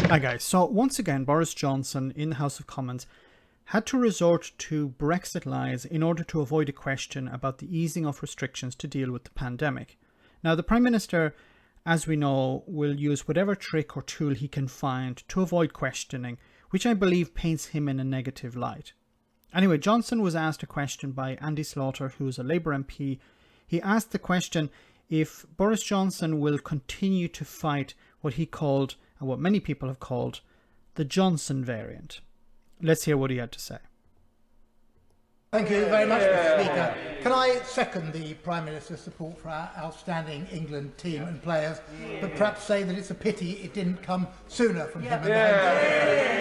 Hi guys, so once again Boris Johnson in the House of Commons had to resort to Brexit lies in order to avoid a question about the easing of restrictions to deal with the pandemic. Now the Prime Minister, as we know, will use whatever trick or tool he can find to avoid questioning, which I believe paints him in a negative light. Anyway, Johnson was asked a question by Andy Slaughter, who is a Labour MP. He asked the question if Boris Johnson will continue to fight what he called, and what many people have called, the Johnson variant. Let's hear what he had to say. Thank you very much, Mr. Speaker. Can I second the Prime Minister's support for our outstanding England team and players, but perhaps say that it's a pity it didn't come sooner from him and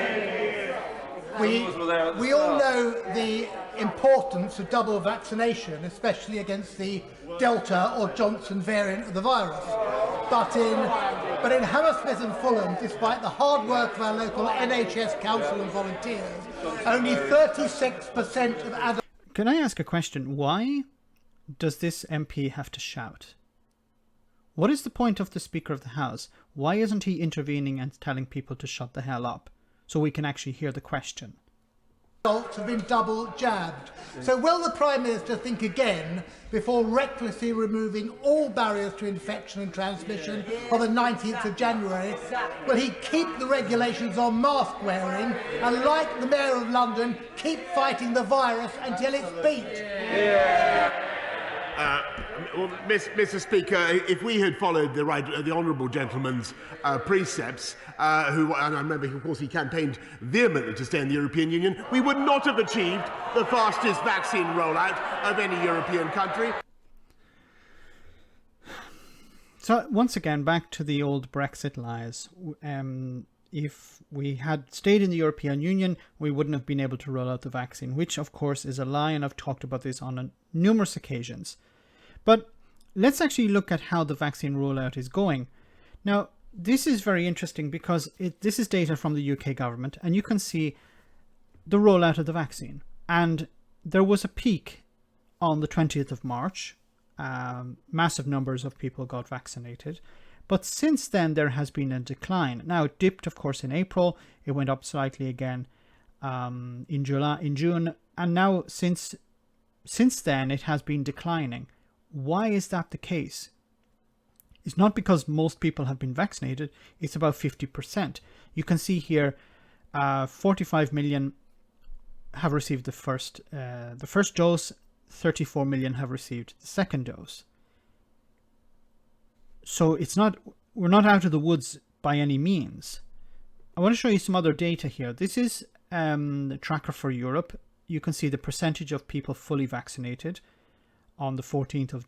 we all know the importance of double vaccination, especially against the Delta or Johnson variant of the virus. But in Hammersmith and Fulham, despite the hard work of our local NHS council and volunteers, only 36% of adults... Can I ask a question? Why does this MP have to shout? What is the point of the Speaker of the House? Why isn't he intervening and telling people to shut the hell up so we can actually hear the question? Have been double jabbed. So will the Prime Minister think again before recklessly removing all barriers to infection and transmission on the 19th of January? Will he keep the regulations on mask wearing and, like the Mayor of London, keep fighting the virus until it's beat? Well, Mr. Speaker, if we had followed the honourable gentleman's precepts, and I remember, of course, he campaigned vehemently to stay in the European Union, we would not have achieved the fastest vaccine rollout of any European country. So, once again, back to the old Brexit lies. If we had stayed in the European Union, we wouldn't have been able to roll out the vaccine, which, of course, is a lie, and I've talked about this on numerous occasions. But let's actually look at how the vaccine rollout is going. Now, this is very interesting because this is data from the UK government, and you can see the rollout of the vaccine. And there was a peak on the 20th of March. Massive numbers of people got vaccinated. But since then, there has been a decline. Now, it dipped, of course, in April. It went up slightly again in June. And now, since then, it has been declining. Why is that the case? It's not because most people have been vaccinated. It's about 50%. You can see here 45 million have received the first dose. 34 million have received the second dose. So we're not out of the woods by any means. I want to show you some other data here. This is the tracker for Europe. You can see the percentage of people fully vaccinated on the 14th of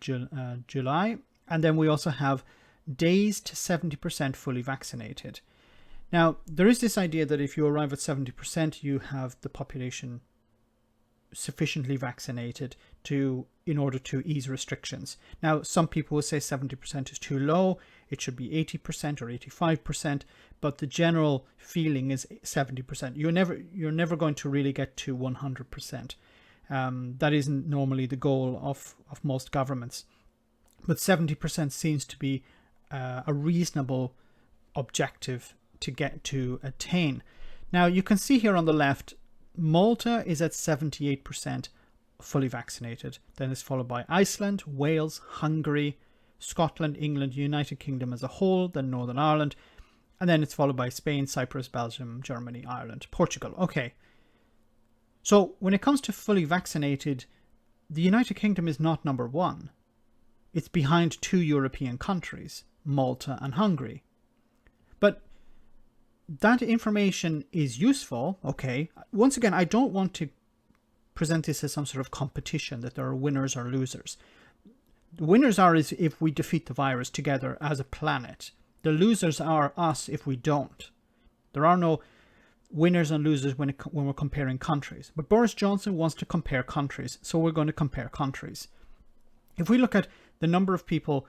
July. And then we also have days to 70% fully vaccinated. Now, there is this idea that if you arrive at 70%, you have the population sufficiently vaccinated in order to ease restrictions. Now, some people will say 70% is too low. It should be 80% or 85%, but the general feeling is 70%. You're never going to really get to 100%. That isn't normally the goal of most governments. But 70% seems to be a reasonable objective to attain. Now, you can see here on the left, Malta is at 78% fully vaccinated. Then it's followed by Iceland, Wales, Hungary, Scotland, England, United Kingdom as a whole, then Northern Ireland. And then it's followed by Spain, Cyprus, Belgium, Germany, Ireland, Portugal. Okay. So when it comes to fully vaccinated, the United Kingdom is not number one. It's behind two European countries, Malta and Hungary. But that information is useful, okay. Once again, I don't want to present this as some sort of competition, that there are winners or losers. The winners are is if we defeat the virus together as a planet. The losers are us if we don't. There are no winners and losers when we're comparing countries. But Boris Johnson wants to compare countries, so we're going to compare countries. If we look at the number of people,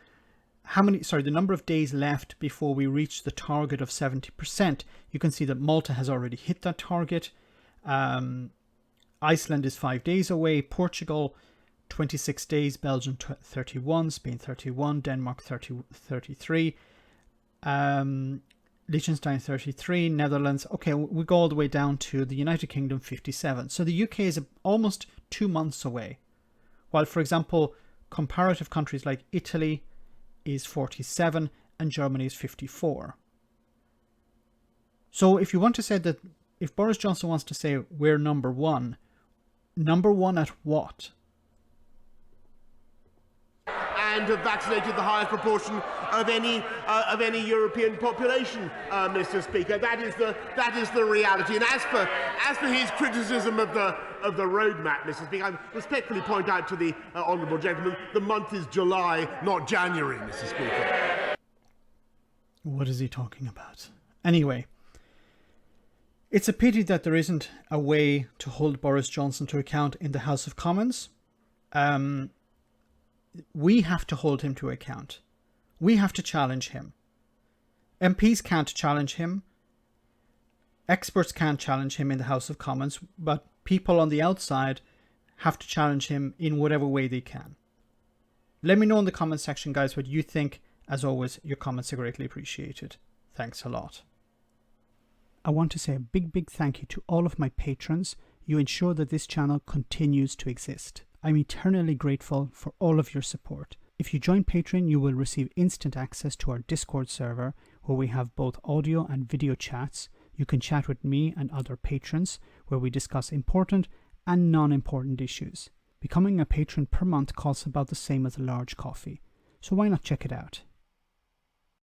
the number of days left before we reach the target of 70%, you can see that Malta has already hit that target. Iceland is 5 days away. Portugal, 26 days. Belgium, 31. Spain, 31. Denmark, 33. Liechtenstein 33, Netherlands. Okay, we go all the way down to the United Kingdom 57. So the UK is almost 2 months away. While, for example, comparative countries like Italy is 47 and Germany is 54. So if you want to say that, if Boris Johnson wants to say we're number one at what? And have vaccinated the highest proportion of any European population, Mr. Speaker. That is the reality. And as for his criticism of the roadmap, Mr. Speaker, I respectfully point out to the honourable gentleman, the month is July, not January, Mr. Speaker. What is he talking about? Anyway, it's a pity that there isn't a way to hold Boris Johnson to account in the House of Commons. We have to hold him to account. We have to challenge him. MPs can't challenge him. Experts can't challenge him in the House of Commons, but people on the outside have to challenge him in whatever way they can. Let me know in the comment section, guys, what you think. As always, your comments are greatly appreciated. Thanks a lot. I want to say a big thank you to all of my patrons. You ensure that this channel continues to exist. I'm eternally grateful for all of your support. If you join Patreon, you will receive instant access to our Discord server, where we have both audio and video chats. You can chat with me and other patrons, where we discuss important and non-important issues. Becoming a patron per month costs about the same as a large coffee, so why not check it out?